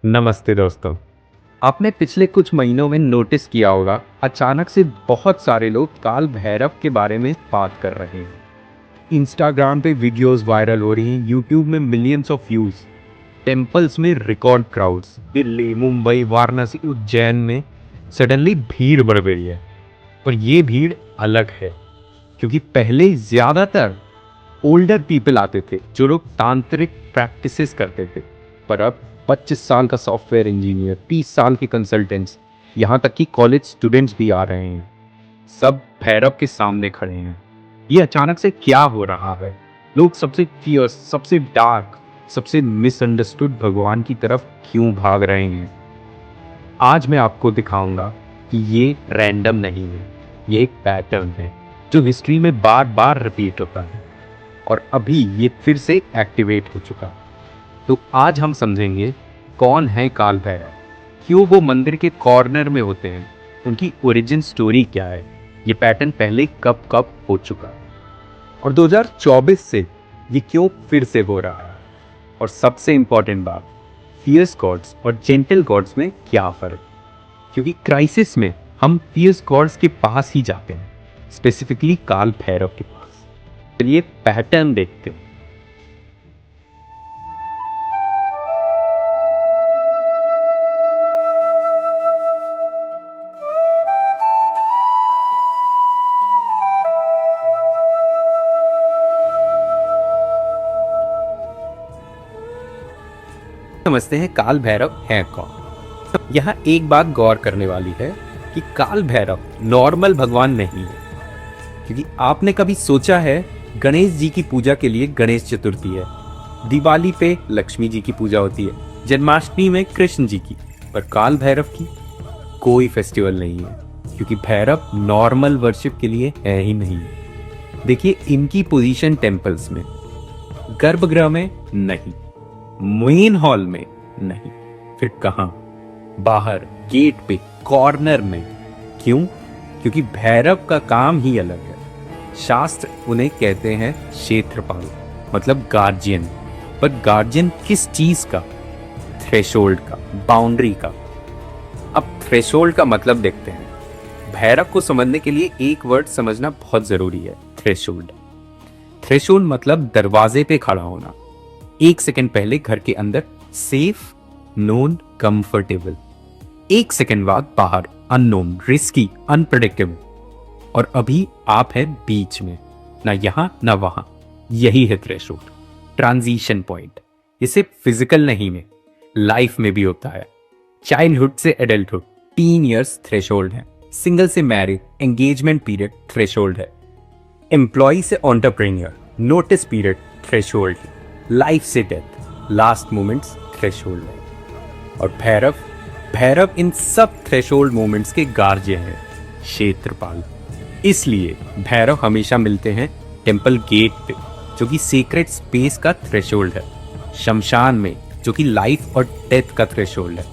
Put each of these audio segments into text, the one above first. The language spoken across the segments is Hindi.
नमस्ते दोस्तों। आपने पिछले कुछ महीनों में नोटिस किया होगा, अचानक से बहुत सारे लोग काल भैरव के बारे में बात कर रहे हैं। इंस्टाग्राम पे वीडियोस वायरल हो रही हैं, यूट्यूब में मिलियंस ऑफ व्यूज, टेम्पल्स में रिकॉर्ड क्राउड्स, दिल्ली, मुंबई, वाराणसी, उज्जैन में सडनली भीड़ बढ़ गई है। और ये भीड़ अलग है, क्योंकि पहले ज्यादातर ओल्डर पीपल आते थे, जो लोग तांत्रिक प्रैक्टिसेस करते थे। पर अब 25 साल का सॉफ्टवेयर इंजीनियर, 30 साल के कंसल्टेंट्स, यहाँ तक कि कॉलेज स्टूडेंट्स भी आ रहे हैं। सब भैरव के सामने खड़े हैं। ये अचानक से क्या हो रहा है? लोग सबसे फियर्स, सबसे डार्क, सबसे मिसअंडरस्टूड भगवान की तरफ क्यों भाग रहे हैं? आज मैं आपको दिखाऊंगा कि ये रैंडम नहीं है, ये एक पैटर्न है जो हिस्ट्री में बार बार रिपीट होता है और अभी ये फिर से एक्टिवेट हो चुका। तो आज हम समझेंगे कौन है काल भैरव, क्यों वो मंदिर के कॉर्नर में होते हैं, उनकी ओरिजिन स्टोरी क्या है, ये पैटर्न पहले कब कब हो चुका और 2024 से ये क्यों फिर से हो रहा है। और सबसे इंपॉर्टेंट बात, फियर्स गॉड्स और जेंटल गॉड्स में क्या फर्क, क्योंकि क्राइसिस में हम फियर्स गॉड्स के पास ही जाते हैं, स्पेसिफिकली काल भैरव के पास। चलिए पैटर्न देखते हैं। समझते हैं काल भैरव है कौन। यहाँ एक बात गौर करने वाली है कि काल भैरव नॉर्मल भगवान नहीं है, क्योंकि आपने कभी सोचा है गणेश जी की पूजा के लिए गणेश चतुर्थी है, दिवाली पे लक्ष्मी जी की पूजा होती है, जन्माष्टमी में कृष्ण जी की, पर काल भैरव की कोई फेस्टिवल नहीं है, क्योंकि भैरव नॉर्मल वर्शिप के लिए है ही नहीं। देखिए इनकी पोजीशन टेम्पल्स में, गर्भगृह में नहीं, मेन हॉल में नहीं, फिर कहां? बाहर गेट पे, कॉर्नर में। क्यों? क्योंकि भैरव का काम ही अलग है। शास्त्र उन्हें कहते हैं क्षेत्रपाल, मतलब गार्जियन। पर गार्जियन किस चीज का? थ्रेशोल्ड का, बाउंड्री का। अब थ्रेशोल्ड का मतलब देखते हैं। भैरव को समझने के लिए एक वर्ड समझना बहुत जरूरी है, थ्रेशोल्ड। थ्रेशोल्ड मतलब दरवाजे पे खड़ा होना। एक सेकंड पहले घर के अंदर सेफ, नोन, कंफर्टेबल, एक सेकंड बाद बाहर अननोन, रिस्की, अनप्रेडिक्टेबल, और अभी आप है बीच में, ना यहां ना वहां। यही है थ्रेशोल्ड, ट्रांजिशन पॉइंट। ये सिर्फ फिजिकल नहीं में, लाइफ में भी होता है। चाइल्डहुड से एडल्टहुड 3 इयर्स थ्रेशोल्ड है, सिंगल से मैरिड, एंगेजमेंट पीरियड थ्रेशोल्ड है, एम्प्लॉय से एंटरप्रेन्योर, नोटिस पीरियड थ्रेशोल्ड है, लाइफ से डेथ, लास्ट मोमेंट्स थ्रेशोल्ड है। और भैरव इन सब थ्रेशोल्ड मोमेंट्स के गार्जियन है, क्षेत्रपाल। इसलिए भैरव हमेशा मिलते हैं टेंपल गेट पे, जो कि सीक्रेट स्पेस का थ्रेशोल्ड है, शमशान में, जो कि लाइफ और डेथ का थ्रेशोल्ड है।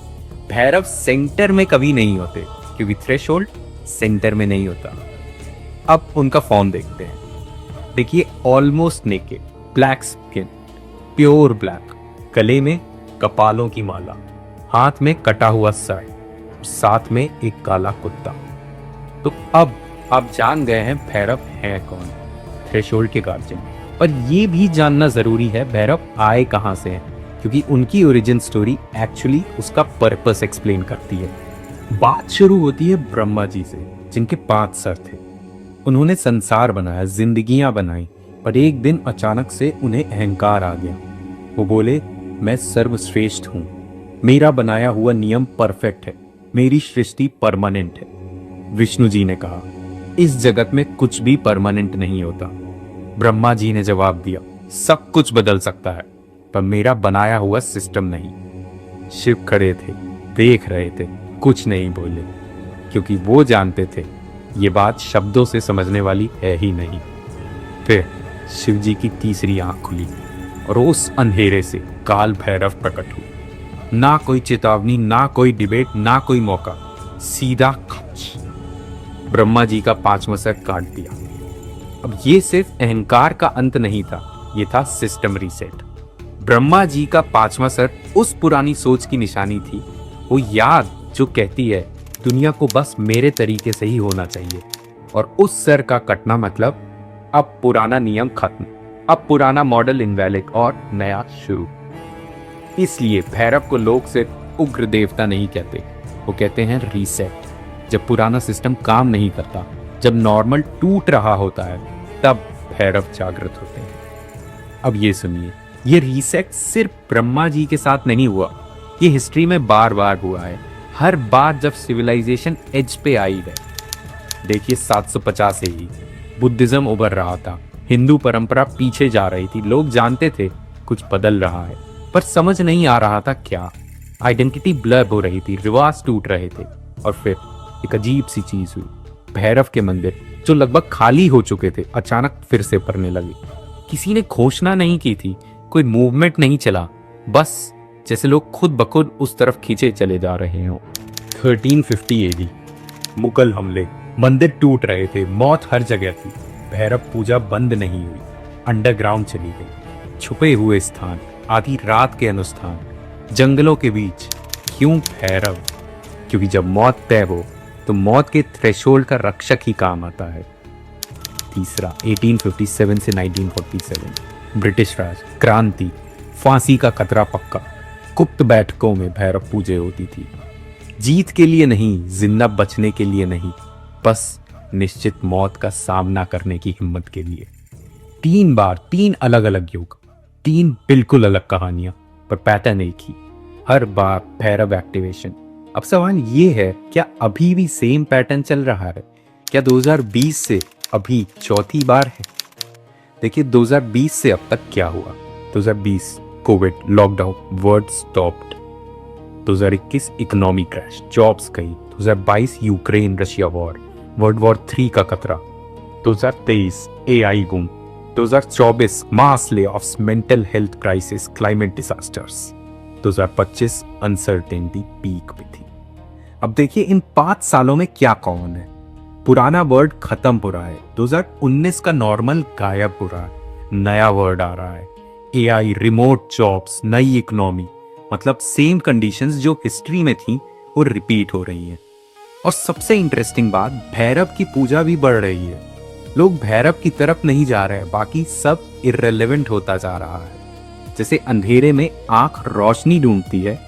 भैरव सेंटर में कभी नहीं होते, क्योंकि थ्रेशोल्ड सेंटर में नहीं होता। अब उनका फॉर्म देखते हैं। देखिए almost naked, black skin, pure black, गले में कपालों की माला, हाथ में कटा हुआ सर, साथ में एक काला कुत्ता। तो अब आप जान गए हैं भैरव है कौन, थ्रेशोल्ड के गार्जियन। पर यह भी जानना जरूरी है भैरव आए कहां से हैं, क्योंकि उनकी ओरिजिन स्टोरी एक्चुअली उसका पर्पस एक्सप्लेन करती है। बात शुरू होती है ब्रह्मा जी से, जिनके 5 सर थे। उन्होंने संसार बनाया, जिंदगियां बनाई, पर एक दिन अचानक से उन्हें अहंकार आ गया। वो बोले, मैं सर्वश्रेष्ठ हूं, मेरा बनाया हुआ नियम परफेक्ट है, मेरी सृष्टि परमानेंट है। विष्णु जी ने कहा, इस जगत में कुछ भी परमानेंट नहीं होता। ब्रह्मा जी ने जवाब दिया, सब कुछ बदल सकता है, पर मेरा बनाया हुआ सिस्टम नहीं। शिव खड़े थे, देख रहे थे, कुछ नहीं बोले, क्योंकि वो जानते थे ये बात शब्दों से समझने वाली है ही नहीं। फिर शिव जी की तीसरी आंख खुली और उस अंधेरे से काल भैरव प्रकट हुए। ना कोई चेतावनी, ना कोई डिबेट, ना कोई मौका, सीधा खच ब्रह्मा जी का 5वां सर काट दिया। अब ये सिर्फ अहंकार का अंत नहीं था, ये था सिस्टम रीसेट। ब्रह्मा जी का पांचवा सर उस पुरानी सोच की निशानी थी, वो याद जो कहती है दुनिया को बस मेरे तरीके से ही होना चाहिए। और उस सर का कटना मतलब अब पुराना नियम खत्म, अब पुराना मॉडल इनवैलिड और नया शुरू। इसलिए भैरव को लोग सिर्फ उग्र देवता नहीं कहते, वो कहते हैं रीसेट। जब पुराना सिस्टम काम नहीं करता, जब नॉर्मल टूट रहा होता है, तब भैरव जागृत होते हैं। अब ये सुनिए, ये रीसेट सिर्फ ब्रह्मा जी के साथ नहीं हुआ, ये हिस्ट्री में बार बार हुआ है। हर बार जब सिविलाइजेशन एज पे आई है, देखिए 750 से ही बुद्धिज्म उभर रहा था, हिंदू परंपरा पीछे जा रही थी, लोग जानते थे कुछ बदल रहा है, पर समझ नहीं आ रहा था क्या। आइडेंटिटी ब्लर हो रही थी, रिवाज टूट रहे थे। और फिर एक अजीब सी चीज हुई, भैरव के मंदिर जो लगभग खाली हो चुके थे, अचानक फिर से भरने लगे। किसी ने घोषणा नहीं की थी, कोई मूवमेंट नहीं चला, बस जैसे लोग खुद ब खुद उस तरफ खींचे चले जा रहे हों। 1350 AD, मुगल हमले, मंदिर टूट रहे थे, मौत हर जगह थी। भैरव पूजा बंद नहीं हुई, अंडरग्राउंड चली गई। छुपे हुए स्थान, आधी रात के अनुष्ठान, जंगलों के बीच। क्यों भैरव? क्योंकि जब मौत तय हो तो मौत के थ्रेशोल्ड का रक्षक ही काम आता है। तीसरा, 1857 से 1947, ब्रिटिश राज, क्रांति, फांसी का खतरा पक्का। गुप्त बैठकों में भैरव पूजे होती थी, जीत के लिए नहीं, जिंदा बचने के लिए नहीं, बस निश्चित मौत का सामना करने की हिम्मत के लिए। 3 बार 3 अलग अलग युग, 3 बिल्कुल अलग कहानियां, पर पैटर्न एक ही, हर बार भैरव एक्टिवेशन। अब सवाल ये है, क्या अभी भी सेम पैटर्न चल रहा है? क्या 2020 से अभी चौथी बार है? देखिए 2020 से अब तक क्या हुआ। 2020 Covid, lockdown, world stopped. 2021 economy crash, jobs गई। 2022 Ukraine Russia war, world war 3 का खतरा। 2023 AI boom. 2024 mass layoffs, mental health crisis, climate disasters. 2025 uncertainty peak पे थी। अब देखिए इन 5 सालों में क्या कॉमन है। पुराना वर्ड खत्म हो रहा है, 2019 का नॉर्मल गायब हो रहा है, नया वर्ड आ रहा है, AI, रिमोट जॉब्स, नई इकोनॉमी। मतलब सेम कंडीशंस जो हिस्ट्री में थी वो रिपीट हो रही हैं। और सबसे इंटरेस्टिंग बात, भैरव की पूजा भी बढ़ रही है। लोग भैरव की तरफ नहीं जा रहे हैं, बाकी सब इररिलेवेंट होता जा रहा है। जैसे अंधेरे में आंख रोशनी ढूंढती है,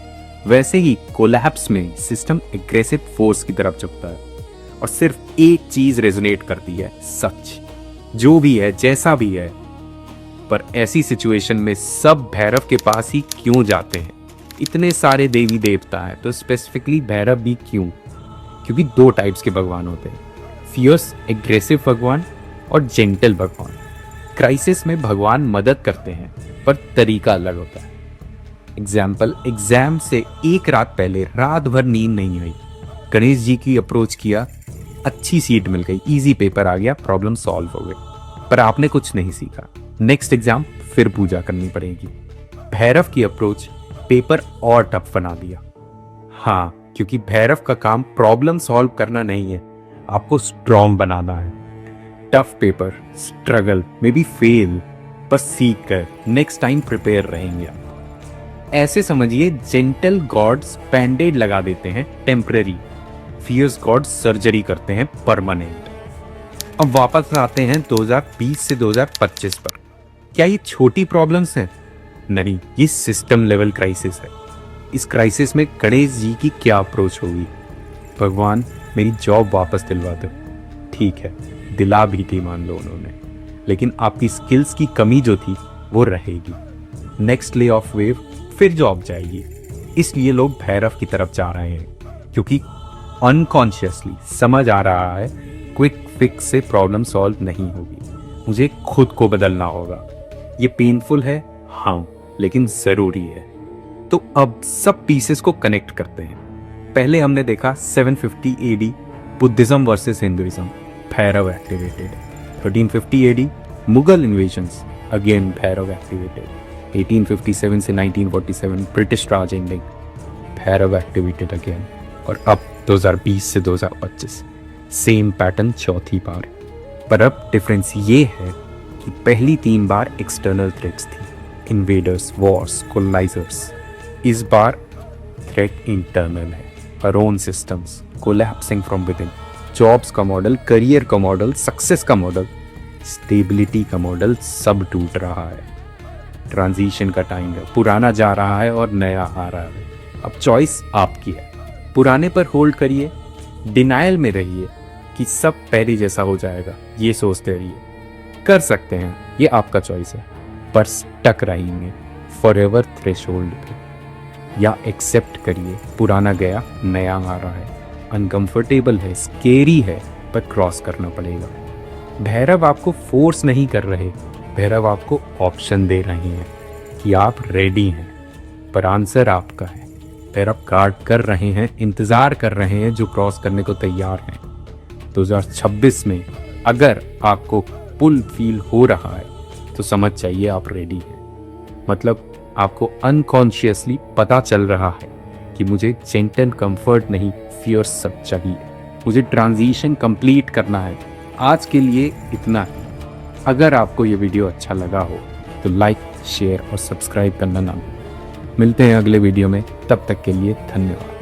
वैसे ही कोलैप्स में सिस्टम एग्रेसिव फोर्स की तरफ झुकता है। और सिर्फ एक चीज रेजोनेट करती है, सच। जो भी है, जैसा भी है, पर ऐसी सिचुएशन में सब भैरव के पास ही क्यों जाते हैं? इतने सारे देवी देवता हैं, तो स्पेसिफिकली भैरव भी क्यों? क्योंकि 2 टाइप्स के भगवान होते हैं, फियर्स एग्रेसिव भगवान और जेंटल भगवान। क्राइसिस में भगवान मदद करते हैं, पर तरीका अलग होता है। एग्जाम से एक रात पहले रात भर नींद नहीं आई, गणेश जी की अप्रोच किया, अच्छी सीट मिल गई, इजी पेपर आ गया, प्रॉब्लम सॉल्व हो गई, पर आपने कुछ नहीं सीखा। नेक्स्ट एग्जाम फिर पूजा करनी पड़ेगी। भैरव की अप्रोच पेपर और टफ बना दिया। हाँ, क्योंकि भैरव का काम प्रॉब्लम सॉल्व करना नहीं है, आपको स्ट्रॉन्ग बनाना है। Tough paper, struggle, may be fail, पर सीख कर नेक्स्ट टाइम प्रिपेयर रहेंगे आप। ऐसे समझिए, जेंटल गॉड्स बैंडेड लगा देते हैं टेम्पररी, फियर्स गॉड्स सर्जरी करते हैं परमानेंट। अब वापस आते हैं 2020 से 2025 पर। क्या ये छोटी प्रॉब्लम्स हैं? नहीं, ये सिस्टम लेवल क्राइसिस है। इस क्राइसिस में गणेश जी की क्या अप्रोच होगी? भगवान मेरी जॉब वापस दिलवा दो। ठीक है, दिला भी थी मान लो उन्होंने, लेकिन आपकी स्किल्स की कमी जो थी वो रहेगी। नेक्स्ट ले ऑफ वेव, फिर जॉब जाएगी। इसलिए लोग भैरव की तरफ जा रहे हैं, क्योंकि अनकॉन्शियसली समझ आ रहा है क्विक फिक्स से प्रॉब्लम सॉल्व नहीं होगी, मुझे खुद को बदलना होगा। ये पेनफुल है, हाँ, लेकिन जरूरी है। तो अब सब पीसेस को कनेक्ट करते हैं। पहले हमने देखा 750 AD Buddhism versus Hinduism, Bhairav activated. 1350 AD Mughal invasions, again Bhairav activated. 1857 से 1947 ब्रिटिश राज एंडिंग, भैरव एक्टिवेटेड अगेन। और अब 2020 से 2025 सेम पैटर्न चौथी बार। पर अब डिफरेंस ये है कि पहली 3 बार एक्सटर्नल थ्रेट्स थी, इन्वेडर्स, वॉर्स, कोलाइजर्स। इस बार थ्रेट इंटरनल है, our own systems collapsing from within। Jobs का मॉडल, करियर का मॉडल, सक्सेस का मॉडल, स्टेबिलिटी का मॉडल, सब टूट रहा है। ट्रांजिशन का टाइम है, पुराना जा रहा है और नया आ रहा है। अब चॉइस आपकी है। पुराने पर होल्ड करिए, डिनायल में रहिए कि सब पहले जैसा हो जाएगा, ये सोचते रहिए। कर सकते हैं, ये आपका चॉइस है, पर स्टक रहेंगे फॉरएवर थ्रेशोल्ड पे। या एक्सेप्ट करिए, पुराना गया, नया आ रहा है, अनकंफर्टेबल है, स्केरी है, पर क्रॉस करना पड़ेगा। भैरव आपको फोर्स नहीं कर रहे, भैरव आपको ऑप्शन दे रहे हैं कि आप रेडी हैं, पर आंसर आपका है। भैरव गार्ड कर रहे हैं, इंतजार कर रहे हैं जो क्रॉस करने को तैयार हैं। 2026 में अगर आपको पुल फील हो रहा है तो समझ जाइए आप रेडी हैं। मतलब आपको अनकॉन्शियसली पता चल रहा है कि मुझे जेंट एंड कंफर्ट नहीं, फियर सब चाहिए। मुझे ट्रांजिशन कंप्लीट करना है। आज के लिए इतना है। अगर आपको ये वीडियो अच्छा लगा हो तो लाइक, शेयर और सब्सक्राइब करना ना भूलें। मिलते हैं अगले वीडियो में, तब तक के लिए धन्यवाद।